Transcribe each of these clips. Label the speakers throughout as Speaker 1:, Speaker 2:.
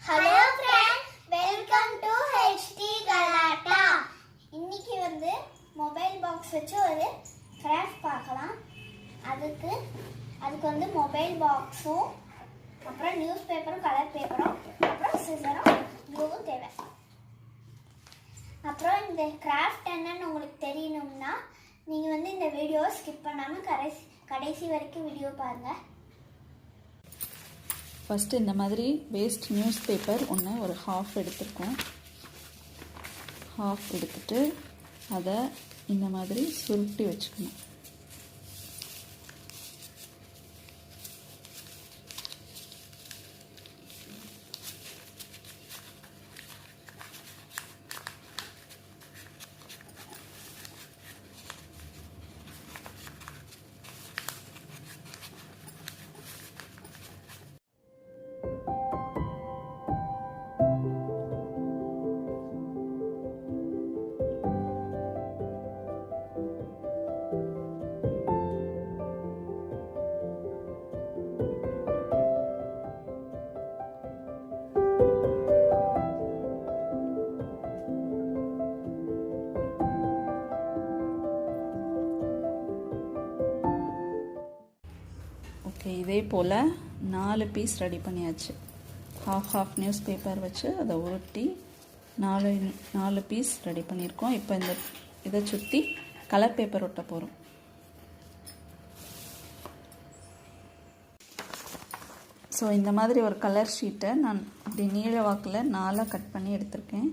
Speaker 1: Hello friends, welcome to HD Galatta. இன்னைக்கு mobile box வச்சு ஒரு கிராஃப்ட் பார்க்கலாம். அதுக்கு மொபைல் பாக்ஸும் அப்புறம் நியூஸ் பேப்பரும் கலர் பேப்பரும் அப்புறம் சிசரும் க்ளூவும் தேவை. அப்புறம் இந்த கிராஃப்ட் என்னன்னு உங்களுக்கு தெரியணும்னா நீங்கள் இந்த வீடியோவை ஸ்கிப் பண்ணாமல் கடைசி வரைக்கும் வீடியோ பாருங்கள்.
Speaker 2: ஃபஸ்ட்டு இந்த மாதிரி வேஸ்ட் நியூஸ் பேப்பர் ஒன்று ஒரு ஹாஃப் எடுத்துருக்கோம். ஹாஃப் எடுத்துட்டு அதை இந்த மாதிரி சுருட்டி வச்சுக்கணும். ஓகே, இதே போல் 4 பீஸ் ரெடி பண்ணியாச்சு. ஹாஃப் நியூஸ் பேப்பர் வச்சு அதை உருட்டி 4 பீஸ் ரெடி பண்ணியிருக்கோம். இப்போ இதை சுற்றி கலர் பேப்பர் ஒட்ட போகிறோம். ஸோ இந்த மாதிரி ஒரு கலர் ஷீட்டை நான் அப்படி நீள வாக்கில் 4 கட் பண்ணி எடுத்திருக்கேன்.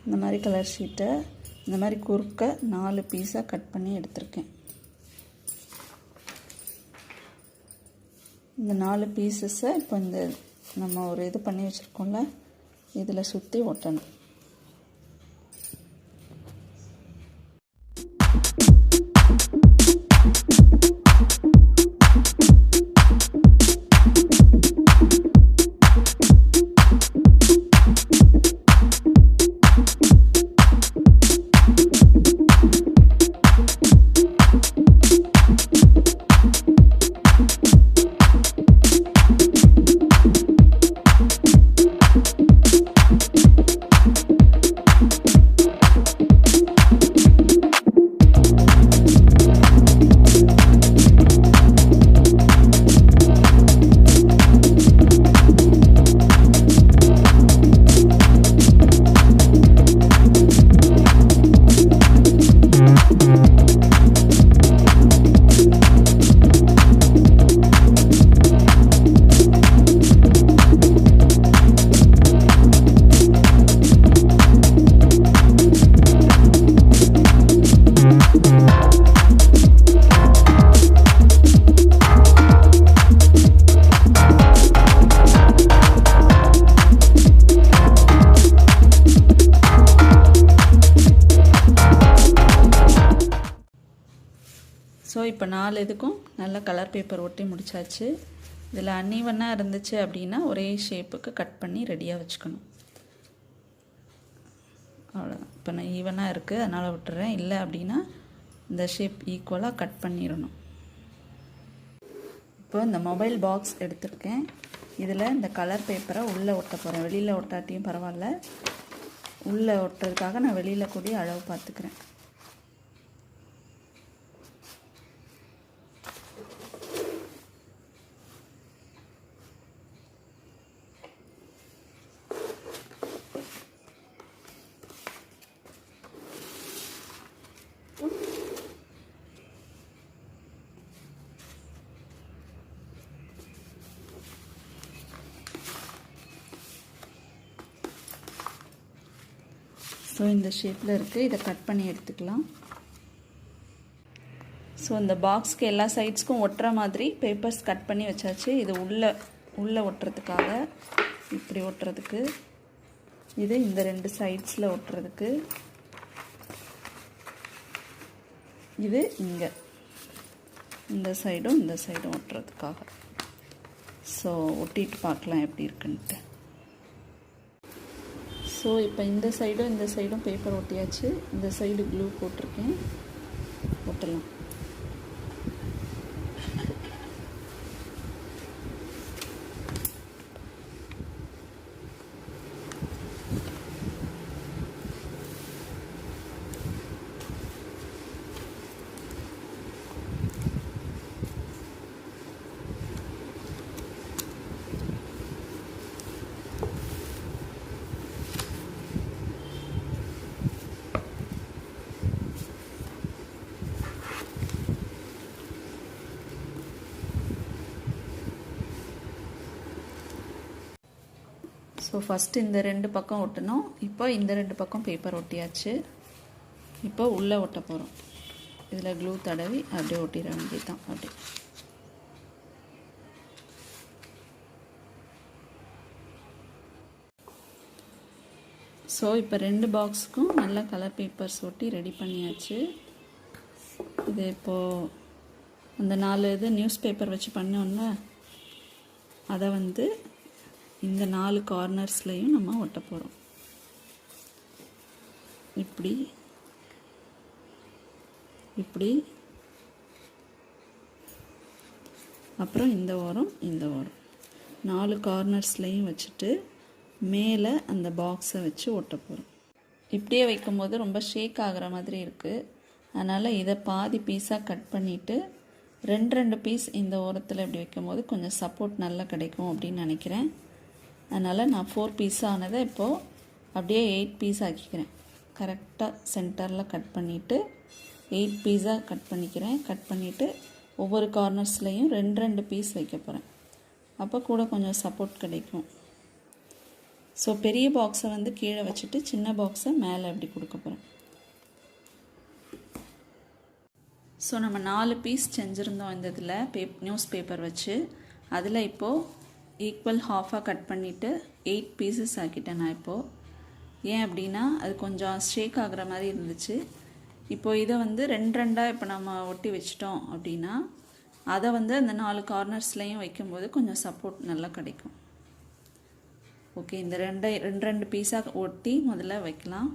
Speaker 2: இந்த மாதிரி கலர் ஷீட்டை இந்த மாதிரி குறுக்க 4 பீஸாக கட் பண்ணி எடுத்திருக்கேன். இந்த 4 பீசஸை இப்போ நம்ம ஒரு இது பண்ணி வச்சுருக்கோம்ல, இதில் சுற்றி ஒட்டணும். ஸோ இப்போ 4 இதுக்கும் நல்ல கலர் பேப்பர் ஒட்டி முடிச்சாச்சு. இதில் அன்ஈவனாக இருந்துச்சு அப்படின்னா ஒரே ஷேப்புக்கு கட் பண்ணி ரெடியாக வச்சுக்கணும். அவ்வளோதான். இப்போ நான் ஈவனாக இருக்குது அதனால் விட்டுறேன். இல்லை அப்படின்னா இந்த ஷேப் ஈக்குவலாக கட் பண்ணிடணும். இப்போ இந்த மொபைல் பாக்ஸ் எடுத்திருக்கேன். இதில் இந்த கலர் பேப்பரை உள்ளே ஒட்ட போகிறேன். வெளியில் ஒட்டாட்டியும் பரவாயில்ல, உள்ளே ஒட்டுறதுக்காக நான் வெளியில் கூடிய அளவு பார்த்துக்கிறேன். ஸோ இந்த ஷேப்பில் இருக்குது. இதை கட் பண்ணி எடுத்துக்கலாம். ஸோ இந்த பாக்ஸ்க்கு எல்லா சைட்ஸ்க்கும் ஒட்டுற மாதிரி பேப்பர்ஸ் கட் பண்ணி வச்சாச்சு. இது உள்ளே ஒட்டுறதுக்காக, இப்படி ஒட்டுறதுக்கு, இது இந்த 2 சைட்ஸில் ஒட்டுறதுக்கு, இது இங்கே இந்த சைடும் ஒட்டுறதுக்காக. ஸோ ஒட்டிட்டு பார்க்கலாம் எப்படி இருக்குன்ட்டு. ஸோ இப்போ இந்த சைடும் பேப்பர் ஒட்டியாச்சு. இந்த சைடு க்ளூ போட்டிருக்கேன், ஒட்டலாம். ஸோ ஃபஸ்ட்டு இந்த 2 பக்கம் ஒட்டணும். இப்போ இந்த 2 பக்கம் பேப்பர் ஒட்டியாச்சு. இப்போ உள்ளே ஒட்ட போகிறோம். இதில் க்ளூ தடவி அப்படியே ஒட்டிட வேண்டியது தான். அப்படியே ஸோ இப்போ 2 பாக்ஸுக்கும் நல்லா கலர் பேப்பர்ஸ் ஒட்டி ரெடி பண்ணியாச்சு. இது இப்போது அந்த 4 இது நியூஸ் பேப்பர் வச்சு பண்ணோம்ல, அதை வந்து இந்த 4 கார்னர்ஸ்லையும் நம்ம ஒட்ட போகிறோம். இப்படி இப்படி அப்புறம் இந்த ஓரம் 4 கார்னர்ஸ்லையும் வச்சுட்டு மேலே அந்த பாக்ஸை வச்சு ஒட்ட போகிறோம். இப்படியே வைக்கும்போது ரொம்ப ஷேக் ஆகிற மாதிரி இருக்குது. அதனால் இதை பாதி பீஸாக கட் பண்ணிவிட்டு 2 பீஸ் இந்த ஓரத்தில் இப்படி வைக்கும்போது கொஞ்சம் சப்போர்ட் நல்லா கிடைக்கும் அப்படின்னு நினைக்கிறேன். அதனால் நான் 4 பீஸாக ஆனதை இப்போது அப்படியே 8 பீஸ் ஆக்கிக்கிறேன். கரெக்டாக சென்டரில் கட் பண்ணிவிட்டு 8 பீஸாக கட் பண்ணிக்கிறேன். கட் பண்ணிவிட்டு ஒவ்வொரு கார்னர்ஸ்லையும் 2 பீஸ் வைக்க போகிறேன். அப்போ கூட கொஞ்சம் சப்போர்ட் கிடைக்கும். ஸோ பெரிய பாக்ஸை வந்து கீழே வச்சுட்டு சின்ன பாக்ஸை மேலே அப்படி கொடுக்க போகிறேன். ஸோ நம்ம 4 பீஸ் செஞ்சுருந்தோம் இந்த இதில் நியூஸ் பேப்பர் வச்சு. அதில் இப்போது ஈக்குவல் ஹாஃபாக கட் பண்ணிவிட்டு 8 பீசஸ் ஆக்கிட்டேன் நான் இப்போது. ஏன் அப்படின்னா அது கொஞ்சம் ஷேக் ஆகிற மாதிரி இருந்துச்சு. இப்போது இதை வந்து 2 இப்போ நம்ம ஒட்டி வச்சிட்டோம் அப்படின்னா அதை வந்து அந்த 4 கார்னர்ஸ்லையும் வைக்கும்போது கொஞ்சம் சப்போர்ட் நல்லா கிடைக்கும். ஓகே, இந்த 2 பீஸாக ஒட்டி முதல்ல வைக்கலாம்.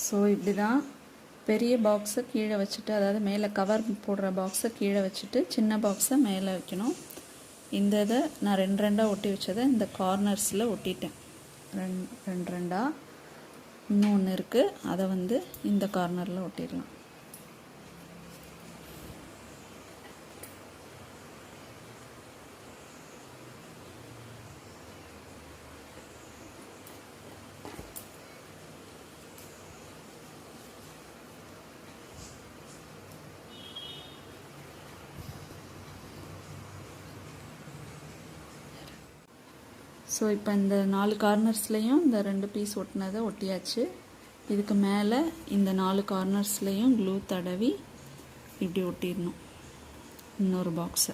Speaker 2: ஸோ இப்படி தான் பெரிய பாக்ஸை கீழே வச்சுட்டு, அதாவது மேலே கவர் போடுற பாக்ஸை கீழே வச்சுட்டு சின்ன பாக்ஸை மேலே வைக்கணும். இந்த இதை நான் 2 ஒட்டி வச்சதை இந்த கார்னர்ஸில் ஒட்டிட்டேன். 2 இன்னும் ஒன்று இருக்குது, அதை வந்து இந்த கார்னரில் ஒட்டிடலாம். ஸோ இப்போ இந்த 4 கார்னர்ஸ்லேயும் இந்த 2 பீஸ் ஒட்டினதை ஒட்டியாச்சு. இதுக்கு மேலே இந்த 4 கார்னர்ஸ்லேயும் க்ளூ தடவி இப்படி ஒட்டிடணும் இன்னொரு பாக்ஸை.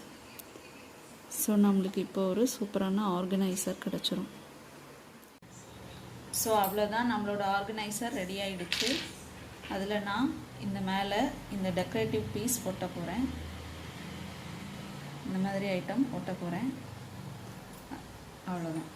Speaker 2: ஸோ நம்மளுக்கு இப்போ ஒரு சூப்பரான ஆர்கனைசர் கிடச்சிரும். ஸோ அவ்வளோதான், நம்மளோட ஆர்கனைசர் ரெடி ஆகிடுச்சு. அதில் நான் இந்த மேலே இந்த டெக்கரேட்டிவ் பீஸ் ஒட்ட போகிறேன். இந்த மாதிரி ஐட்டம் ஒட்ட போகிறேன். அவ்வளோதான்.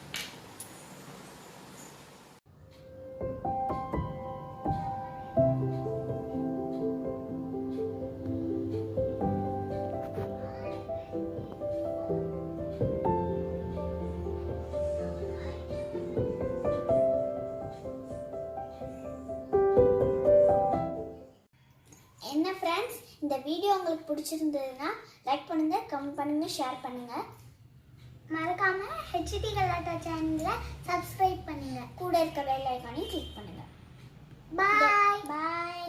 Speaker 1: என்ன ஃப்ரெண்ட்ஸ், இந்த வீடியோ உங்களுக்கு பிடிச்சிருந்ததுன்னா லைக் பண்ணுங்க, கமெண்ட் பண்ணுங்க, ஷேர் பண்ணுங்க. மறக்காம ஹெச்டி கலாட்டா சேனலை சப்ஸ்கிரைப் பண்ணுங்க. கூட இருக்க பெல் ஐகானையும் கிளிக் பண்ணுங்க. பாய் பாய்.